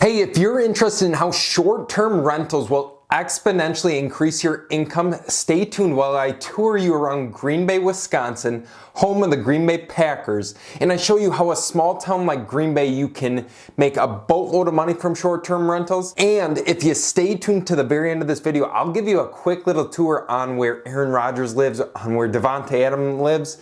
Hey, if you're interested in how short-term rentals will exponentially increase your income, stay tuned while I tour you around Green Bay, Wisconsin, home of the Green Bay Packers, and I show you how a small town like Green Bay you can make a boatload of money from short-term rentals. And if you stay tuned to the very end of this video, I'll give you a quick little tour on where Aaron Rodgers lives, on where Davante Adams lives,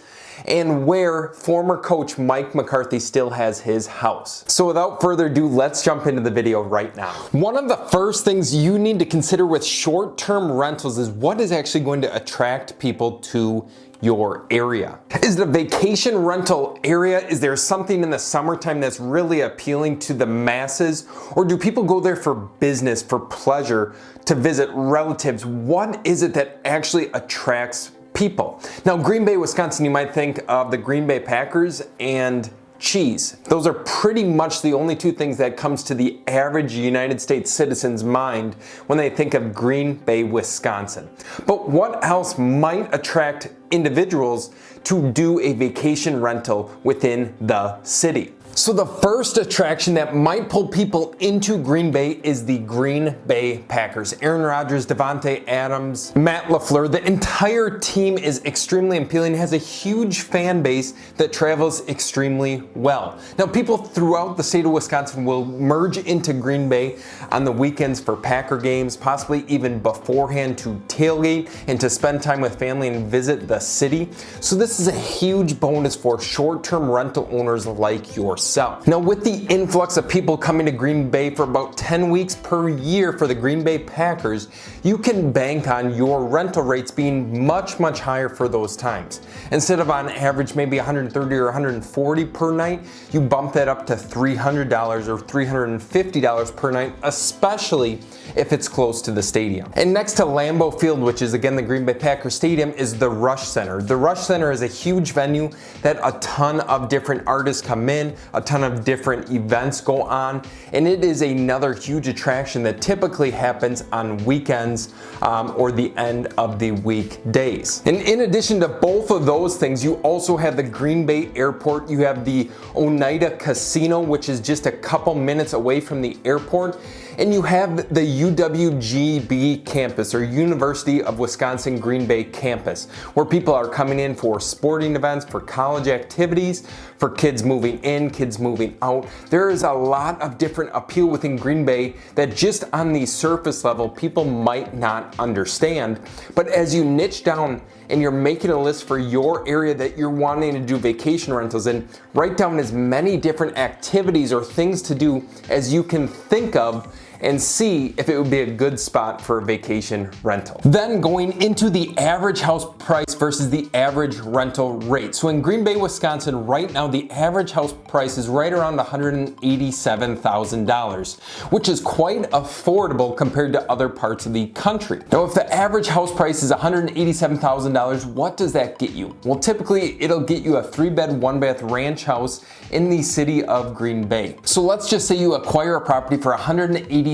and where former coach Mike McCarthy still has his house. So without further ado, let's jump into the video right now. One of the first things you need to consider with short-term rentals is what is actually going to attract people to your area. Is it a vacation rental area? Is there something in the summertime that's really appealing to the masses? Or do people go there for business, for pleasure, to visit relatives? What is it that actually attracts people? Now, Green Bay, Wisconsin, you might think of the Green Bay Packers and cheese. Those are pretty much the only two things that comes to the average United States citizen's mind when they think of Green Bay, Wisconsin. But what else might attract individuals to do a vacation rental within the city? So the first attraction that might pull people into Green Bay is the Green Bay Packers. Aaron Rodgers, Davante Adams, Matt LaFleur, the entire team is extremely appealing, has a huge fan base that travels extremely well. Now, people throughout the state of Wisconsin will merge into Green Bay on the weekends for Packer games, possibly even beforehand to tailgate and to spend time with family and visit the city. So this is a huge bonus for short-term rental owners like yourself. Now, with the influx of people coming to Green Bay for about 10 weeks per year for the Green Bay Packers, you can bank on your rental rates being much higher for those times. Instead of on average maybe $130 or $140 per night, you bump that up to $300 or $350 per night, especially if it's close to the stadium. And next to Lambeau Field, which is again the Green Bay Packers Stadium, is the Resch Center. The Resch Center is a huge venue that a ton of different artists come in, a ton of different events go on, and it is another huge attraction that typically happens on weekends or the end of the weekdays. And in addition to both of those things, you also have the Green Bay Airport. You have the Oneida Casino, which is just a couple minutes away from the airport. And you have the UWGB campus, or University of Wisconsin Green Bay campus, where people are coming in for sporting events, for college activities, for kids moving in, kids moving out. There is a lot of different appeal within Green Bay that just on the surface level, people might not understand. But as you niche down and you're making a list for your area that you're wanting to do vacation rentals in, write down as many different activities or things to do as you can think of and see if it would be a good spot for a vacation rental. Then going into the average house price versus the average rental rate. So in Green Bay, Wisconsin, right now the average house price is right around $187,000, which is quite affordable compared to other parts of the country. Now, if the average house price is $187,000, what does that get you? Well, typically it'll get you a 3-bed, 1-bath ranch house in the city of Green Bay. So let's just say you acquire a property for $187,000,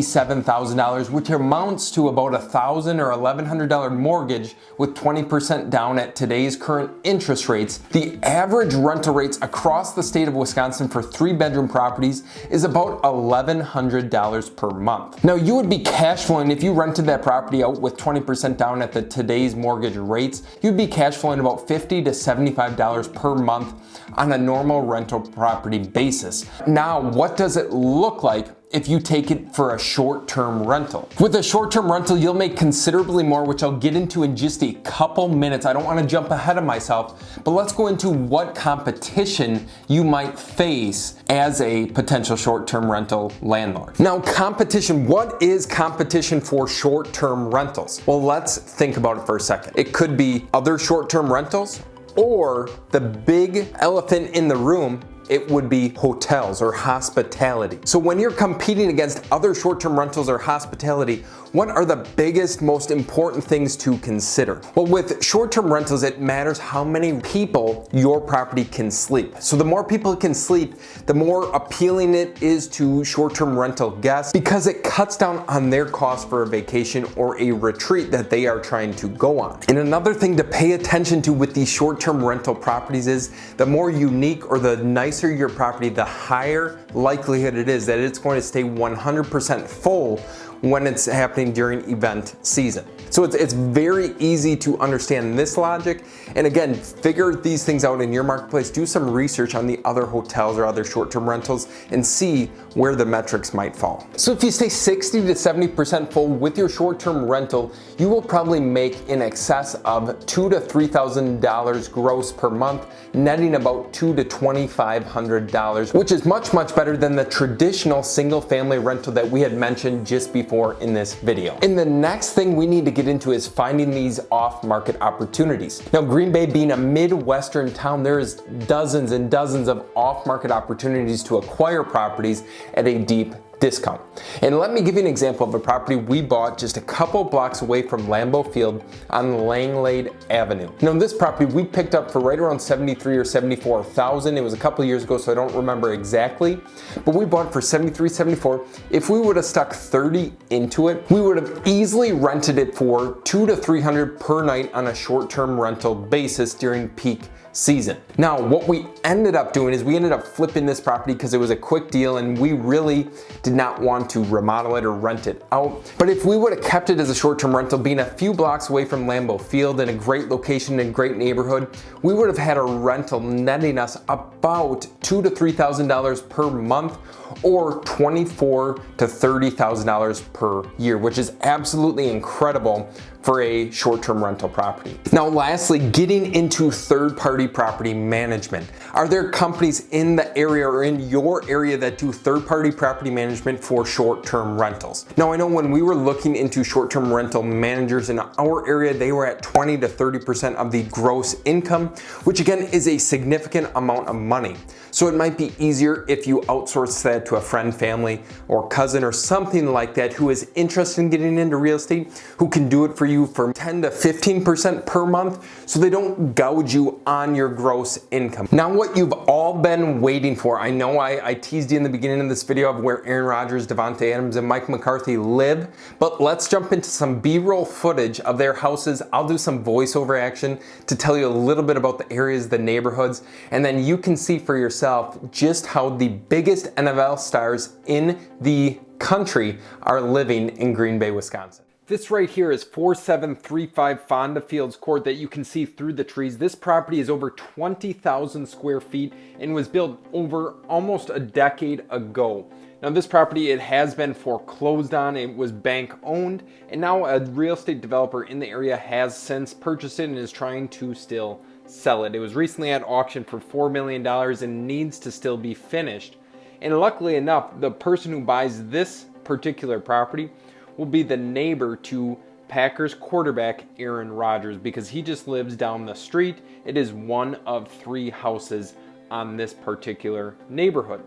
which amounts to about $1,000 or $1,100 mortgage with 20% down at today's current interest rates. The average rental rates across the state of Wisconsin for 3-bedroom properties is about $1,100 per month. Now, you would be cash flowing if you rented that property out with 20% down at today's mortgage rates. You'd be cash flowing about $50 to $75 per month on a normal rental property basis. Now, what does it look like if you take it for a short-term rental? With a short-term rental, you'll make considerably more, which I'll get into in just a couple minutes. I don't want to jump ahead of myself, but let's go into what competition you might face as a potential short-term rental landlord. Now, competition. What is competition for short-term rentals? Well, let's think about it for a second. It could be other short-term rentals, or the big elephant in the room, it would be hotels or hospitality. So when you're competing against other short-term rentals or hospitality, what are the biggest, most important things to consider? Well, with short-term rentals, it matters how many people your property can sleep. So the more people it can sleep, the more appealing it is to short-term rental guests, because it cuts down on their cost for a vacation or a retreat that they are trying to go on. And another thing to pay attention to with these short-term rental properties is the more unique or the nicer nicer your property, the higher likelihood it is that it's going to stay 100% full when it's happening during event season. So it's very easy to understand this logic. And again, figure these things out in your marketplace. Do some research on the other hotels or other short-term rentals and see where the metrics might fall. So if you stay 60 to 70% full with your short-term rental, you will probably make in excess of $2,000 to $3,000 gross per month, netting about $2,000 to $2,500, which is much better than the traditional single-family rental that we had mentioned just before in this video. And the next thing we need to get into is finding these off-market opportunities. Now, Green Bay being a Midwestern town, there's dozens and dozens of off-market opportunities to acquire properties at a deep discount. And let me give you an example of a property we bought just a couple blocks away from Lambeau Field on Langlade Avenue. Now, this property we picked up for right around $73,000 or $74,000. It was a couple years ago, so I don't remember exactly, but we bought it for $73,000, $74,000. If we would have stuck 30 into it, we would have easily rented it for $200 to $300 per night on a short-term rental basis during peak season. Now, what we ended up doing is we ended up flipping this property because it was a quick deal and we really did not want to remodel it or rent it out. But if we would have kept it as a short-term rental, being a few blocks away from Lambeau Field in a great location and great neighborhood, we would have had a rental netting us about $2,000 to $3,000 per month, or $24,000 to $30,000 per year, which is absolutely incredible for a short-term rental property. Now, lastly, getting into third-party property management. Are there companies in the area or in your area that do third-party property management for short-term rentals? Now, I know when we were looking into short-term rental managers in our area, they were at 20 to 30% of the gross income, which again is a significant amount of money. So it might be easier if you outsource that to a friend, family, or cousin or something like that who is interested in getting into real estate, who can do it for you for 10 to 15% per month, so they don't gouge you on your gross income. Now, what you've all been waiting for, I know I teased you in the beginning of this video of where Aaron Rodgers, Davante Adams, and Mike McCarthy live, but let's jump into some B-roll footage of their houses. I'll do some voiceover action to tell you a little bit about the areas, the neighborhoods, and then you can see for yourself just how the biggest NFL stars in the country are living in Green Bay, Wisconsin. This right here is 4735 Fonda Fields Court that you can see through the trees. This property is over 20,000 square feet and was built over almost a decade ago. Now, this property, it has been foreclosed on. It was bank owned, and now a real estate developer in the area has since purchased it and is trying to still sell it. It was recently at auction for $4 million and needs to still be finished. And luckily enough, the person who buys this particular property will be the neighbor to Packers quarterback Aaron Rodgers, because he just lives down the street. It is one of 3 houses on this particular neighborhood.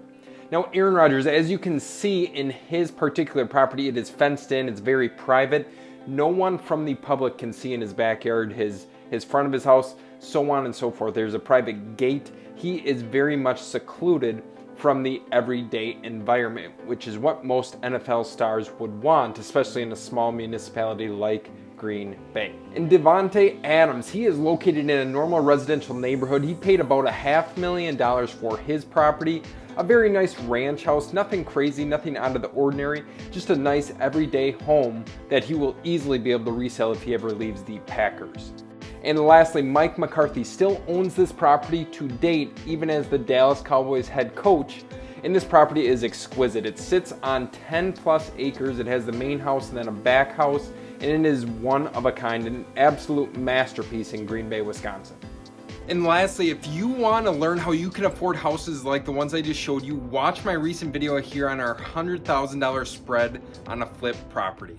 Now, Aaron Rodgers, as you can see in his particular property, it is fenced in, it's very private. No one from the public can see in his backyard, his front of his house, so on and so forth. There's a private gate. He is very much secluded from the everyday environment, which is what most NFL stars would want, especially in a small municipality like Green Bay. And Davante Adams, he is located in a normal residential neighborhood. He paid about $500,000 for his property. A very nice ranch house, nothing crazy, nothing out of the ordinary, just a nice everyday home that he will easily be able to resell if he ever leaves the Packers. And lastly, Mike McCarthy still owns this property to date, even as the Dallas Cowboys head coach. And this property is exquisite. It sits on 10 plus acres. It has the main house and then a back house, and it is one of a kind, an absolute masterpiece in Green Bay, Wisconsin. And lastly, if you want to learn how you can afford houses like the ones I just showed you, watch my recent video here on our $100,000 spread on a flip property.